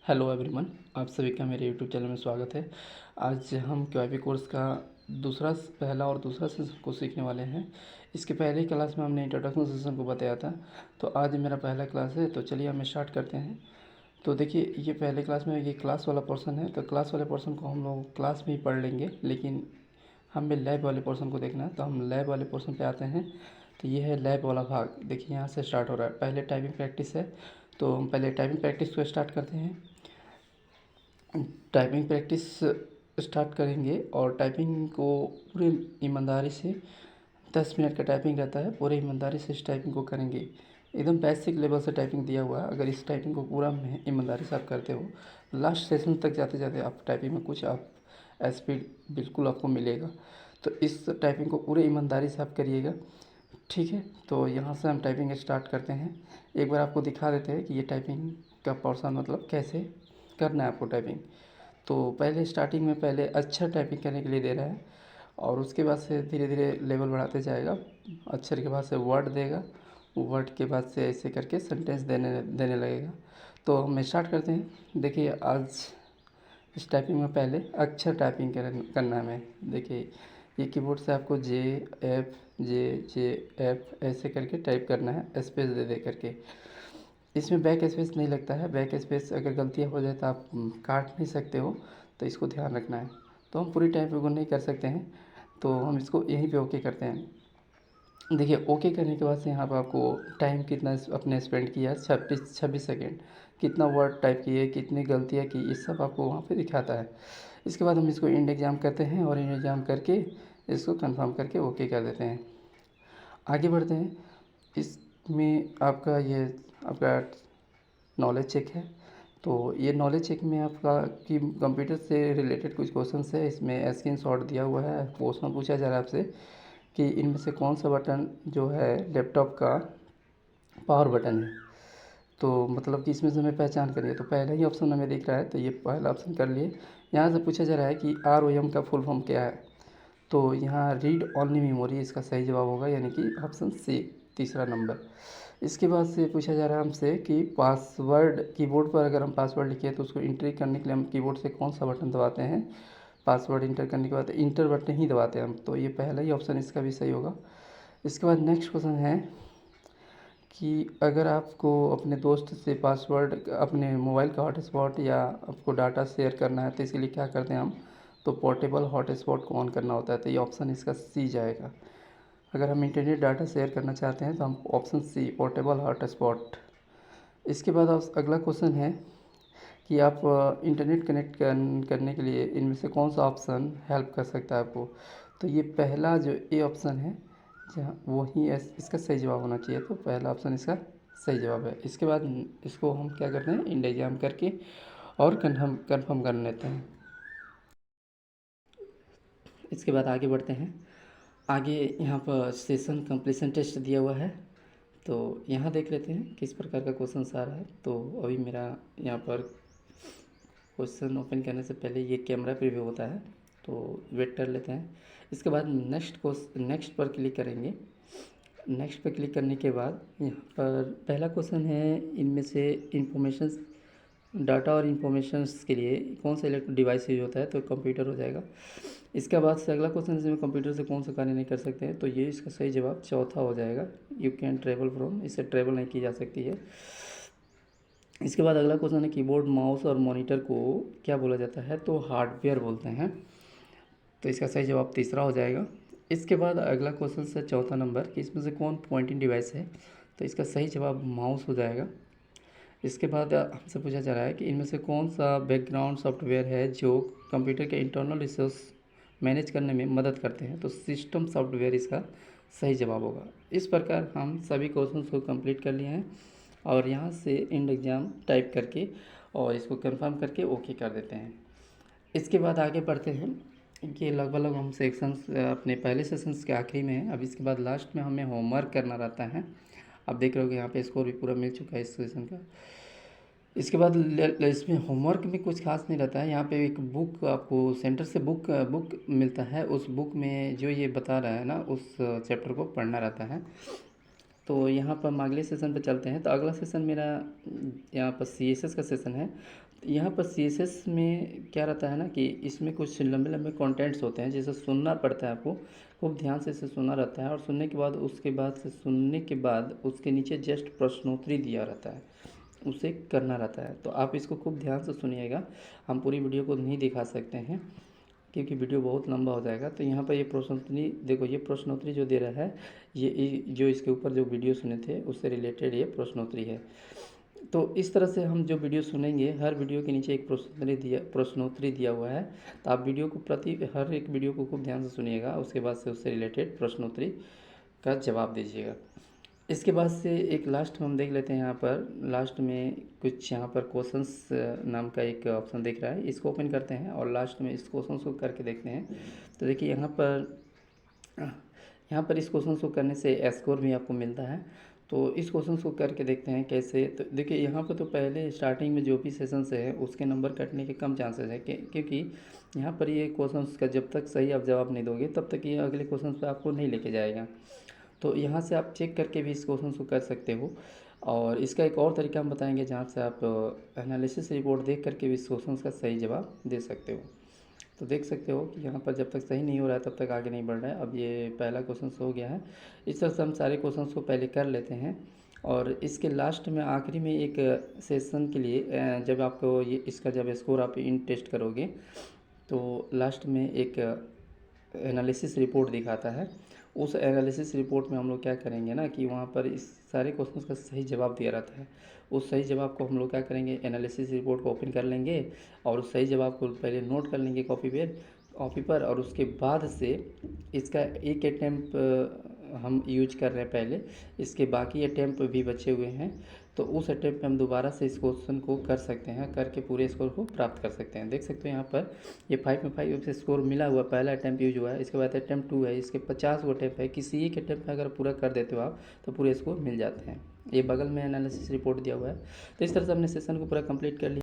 Hello everyone, आप सभी का मेरे यूट्यूब चैनल में स्वागत है। आज हम क्यूआईपी कोर्स का पहला और दूसरा सेशन को सीखने वाले हैं। इसके पहले क्लास में हमने इंट्रोडक्शन सेशन को बताया था, तो आज मेरा पहला क्लास है। तो चलिए हम स्टार्ट करते हैं। तो देखिए, ये पहले क्लास में ये क्लास वाला पोर्शन है, तो क्लास वाले पोर्शन को हम लोग क्लास में ही पढ़ लेंगे, लेकिन हमें लैब वाले पोर्शन को देखना है। तो हम लैब वाले पोर्शन पे आते हैं। तो ये है लैब वाला भाग। देखिए, यहाँ से स्टार्ट हो रहा है। पहले टाइपिंग प्रैक्टिस है, तो हम पहले टाइपिंग प्रैक्टिस को स्टार्ट करते हैं। टाइपिंग प्रैक्टिस स्टार्ट करेंगे और टाइपिंग को पूरे ईमानदारी से 10 मिनट का टाइपिंग रहता है। पूरे ईमानदारी से इस टाइपिंग को करेंगे। एकदम बेसिक लेवल से टाइपिंग दिया हुआ है। अगर इस टाइपिंग को पूरा ईमानदारी से आप करते हो, लास्ट सेशन तक जाते जाते आप टाइपिंग में कुछ आप स्पीड बिल्कुल आपको मिलेगा। तो इस टाइपिंग को पूरे ईमानदारी से आप करिएगा, ठीक है। तो यहाँ से हम टाइपिंग स्टार्ट करते हैं। एक बार आपको दिखा देते हैं कि ये टाइपिंग का पोर्शन मतलब कैसे करना है आपको टाइपिंग। तो पहले स्टार्टिंग में पहले अच्छा टाइपिंग करने के लिए दे रहा है, और उसके बाद से धीरे धीरे लेवल बढ़ाते जाएगा। अक्षर के बाद से वर्ड देगा, वर्ड के बाद से ऐसे करके सेंटेंस देने देने लगेगा। तो हम स्टार्ट करते हैं। देखिए, आज इस टाइपिंग में पहले अक्षर टाइपिंग करना है हमें। देखिए, ये कीबोर्ड से आपको जे एफ ऐसे करके टाइप करना है, स्पेस दे दे करके। इसमें बैक स्पेस नहीं लगता है। बैक स्पेस अगर गलतियाँ हो जाए तो आप काट नहीं सकते हो, तो इसको ध्यान रखना है। तो हम पूरी टाइपिंग को नहीं कर सकते हैं, तो हम इसको यहीं पे ओके करते हैं। देखिए, ओके करने के बाद से यहाँ पर आपको टाइम कितना अपने स्पेंड किया, 26 सेकेंड, कितना वर्ड टाइप किए, कितनी गलतियाँ की, ये सब आपको वहाँ पे दिखाता है। इसके बाद हम इसको इंड एग्ज़ाम करते हैं, और इंड एग्ज़ाम करके इसको कंफर्म करके ओके कर देते हैं। आगे बढ़ते हैं। इसमें आपका नॉलेज चेक है। तो ये नॉलेज चेक में आपका कि कंप्यूटर से रिलेटेड कुछ क्वेश्चंस है। इसमें स्क्रीनशॉट दिया हुआ है। क्वेश्चन पूछा जा रहा है आपसे कि इनमें से कौन सा बटन जो है लैपटॉप का पावर बटन है। तो मतलब कि इसमें से हमें पहचान करिए। तो पहला ही ऑप्शन हमें दिख रहा है, तो ये पहला ऑप्शन कर लिए। यहाँ से पूछा जा रहा है कि ROM का फुल फॉर्म क्या है। तो यहाँ रीड ओनली मेमोरी इसका सही जवाब होगा, यानी कि ऑप्शन सी, तीसरा नंबर। इसके बाद से पूछा जा रहा है हमसे कि पासवर्ड, कीबोर्ड पर अगर हम पासवर्ड लिखे तो उसको एंट्री करने के लिए हम कीबोर्ड से कौन सा बटन दबाते हैं। पासवर्ड इंटर करने के बाद इंटर बटन ही दबाते हैं हम। तो ये पहला ही ऑप्शन इसका भी सही होगा। इसके बाद नेक्स्ट क्वेश्चन है कि अगर आपको अपने दोस्त से पासवर्ड, अपने मोबाइल का हॉटस्पॉट या आपको डाटा शेयर करना है, तो इसके लिए क्या करते हैं हम। तो पोर्टेबल हॉटस्पॉट को ऑन करना होता है। तो ये ऑप्शन इसका सी जाएगा। अगर हम इंटरनेट डाटा शेयर करना चाहते हैं तो हम ऑप्शन सी, पोर्टेबल हॉटस्पॉट। इसके बाद अगला क्वेश्चन है कि आप इंटरनेट कनेक्ट करने के लिए इनमें से कौन सा ऑप्शन हेल्प कर सकता है आपको। तो ये पहला जो ए ऑप्शन है, जहाँ वही इसका सही जवाब होना चाहिए। तो पहला ऑप्शन इसका सही जवाब है। इसके बाद इसको हम क्या करते हैं, इंड एग्जाम करके और कन्फर्म कर लेते हैं। इसके बाद आगे बढ़ते हैं। आगे यहाँ पर सेशन कंप्लीशन टेस्ट दिया हुआ है। तो यहाँ देख लेते हैं किस प्रकार का क्वेश्चन आ रहा है। तो अभी मेरा यहाँ पर क्वेश्चन ओपन करने से पहले ये कैमरा प्रीव्यू होता है, तो वेट कर लेते हैं। इसके बाद नेक्स्ट पर क्लिक करेंगे। नेक्स्ट पर क्लिक करने के बाद यहाँ पर पहला क्वेश्चन है, इनमें से इंफॉर्मेशन, डाटा और इंफॉर्मेशंस के लिए कौन सा इलेक्ट्रॉनिक डिवाइस यूज होता है। तो कंप्यूटर हो जाएगा। इसके बाद से अगला क्वेश्चन, इसमें कंप्यूटर से कौन सा कार्य नहीं कर सकते हैं। तो ये इसका सही जवाब चौथा हो जाएगा। यू कैन ट्रेवल फ्रॉम, इससे ट्रेवल नहीं की जा सकती है। इसके बाद अगला क्वेश्चन है, कीबोर्ड, माउस और मॉनिटर को क्या बोला जाता है। तो हार्डवेयर बोलते हैं। तो इसका सही जवाब तीसरा हो जाएगा। इसके बाद अगला क्वेश्चन है चौथा नंबर कि इसमें से कौन पॉइंटिंग डिवाइस है। तो इसका सही जवाब माउस हो जाएगा। इसके बाद हमसे पूछा जा रहा है कि इनमें से कौन सा बैकग्राउंड सॉफ्टवेयर है जो कंप्यूटर के इंटरनल रिसोर्स मैनेज करने में मदद करते हैं। तो सिस्टम सॉफ्टवेयर इसका सही जवाब होगा। इस प्रकार हम सभी क्वेश्चंस को कंप्लीट कर लिए हैं, और यहाँ से इंड एग्ज़ाम टाइप करके और इसको कंफर्म करके ओके कर देते हैं। इसके बाद आगे बढ़ते हैं। ये लगभग हम सेक्शंस अपने पहले सेशंस के आखिरी में हैं। अब इसके बाद लास्ट में हमें होमवर्क करना रहता है। आप देख रहे हो कि यहाँ पे स्कोर भी पूरा मिल चुका है इस सेशन का। इसके बाद इसमें होमवर्क में कुछ खास नहीं रहता है। यहाँ पे एक बुक आपको सेंटर से बुक मिलता है। उस बुक में जो ये बता रहा है ना, उस चैप्टर को पढ़ना रहता है। तो यहाँ पर हम अगले सेशन पे चलते हैं। तो अगला सेशन मेरा यहाँ पर CSS का सेशन है। यहाँ पर CSS में क्या रहता है ना कि इसमें कुछ लंबे लंबे कंटेंट्स होते हैं, जिसे सुनना पड़ता है आपको, खूब ध्यान से इसे सुनना रहता है। और सुनने के बाद उसके नीचे जस्ट प्रश्नोत्तरी दिया रहता है, उसे करना रहता है। तो आप इसको खूब ध्यान से सुनिएगा। हम पूरी वीडियो को नहीं दिखा सकते हैं क्योंकि वीडियो बहुत लंबा हो जाएगा। तो यहाँ पर ये प्रश्नोत्तरी देखो, ये प्रश्नोत्तरी जो दे रहा है, ये जो इसके ऊपर जो वीडियो सुने थे उससे रिलेटेड ये प्रश्नोत्तरी है। तो इस तरह से हम जो वीडियो सुनेंगे, हर वीडियो के नीचे एक प्रश्नोत्तरी दिया हुआ है। तो आप वीडियो को हर एक वीडियो को खूब ध्यान से सुनिएगा, उसके बाद से उससे रिलेटेड प्रश्नोत्तरी का जवाब दीजिएगा। इसके बाद से एक लास्ट में हम देख लेते हैं। यहाँ पर लास्ट में कुछ यहाँ पर क्वेश्चंस नाम का एक ऑप्शन दिख रहा है, इसको ओपन करते हैं और लास्ट में इस क्वेश्चंस को करके देखते हैं। तो देखिए यहाँ पर इस क्वेश्चन को करने से स्कोर भी आपको मिलता है। तो इस क्वेश्चन को करके देखते हैं कैसे। तो देखिए यहाँ पर तो पहले स्टार्टिंग में जो भी सेशन से है उसके नंबर कटने के कम चांसेस है, क्योंकि यहाँ पर ये क्वेश्चन का जब तक सही आप जवाब नहीं दोगे तब तक ये अगले क्वेश्चन पर आपको नहीं लेके जाएगा। तो यहाँ से आप चेक करके भी इस क्वेश्चन को कर सकते हो। और इसका एक और तरीका हम बताएंगे जहाँ से आप एनालिसिस रिपोर्ट देख करके भी इस क्वेश्चन का सही जवाब दे सकते हो। तो देख सकते हो कि यहाँ पर जब तक सही नहीं हो रहा है तब तक आगे नहीं बढ़ रहा है। अब ये पहला क्वेश्चन हो गया है। इस तरह से हम सारे क्वेश्चन को पहले कर लेते हैं और इसके लास्ट में आखिरी में एक सेशन के लिए जब आपको ये इसका जब स्कोर आप इन टेस्ट करोगे तो लास्ट में एक एनालिसिस रिपोर्ट दिखाता है। उस एनालिसिस रिपोर्ट में हम लोग क्या करेंगे ना कि वहाँ पर इस सारे क्वेश्चंस का सही जवाब दिया रहता है। उस सही जवाब को हम लोग क्या करेंगे, एनालिसिस रिपोर्ट को ओपन कर लेंगे और उस सही जवाब को पहले नोट कर लेंगे कॉपी पर और उसके बाद से इसका एक अटैम्प्ट हम यूज कर रहे हैं पहले, इसके बाकी अटैम्प्ट भी बचे हुए हैं। तो उस अटैम्प्ट में हम दोबारा से इस क्वेश्चन को कर सकते हैं, करके पूरे स्कोर को प्राप्त कर सकते हैं। देख सकते हो यहाँ पर ये 5 में 5 से स्कोर मिला हुआ, पहला अटैम्प्ट यूज हुआ है। इसके बाद अटैम्प्ट 2 है, इसके 50 वो अटैम्प्ट है। किसी एक अटैम्प्ट में अगर पूरा कर देते हो आप तो पूरे स्कोर मिल जाते हैं। ये बगल में एनालिसिस रिपोर्ट दिया हुआ है। तो इस तरह से हमने सेशन को पूरा कंप्लीट कर लिया।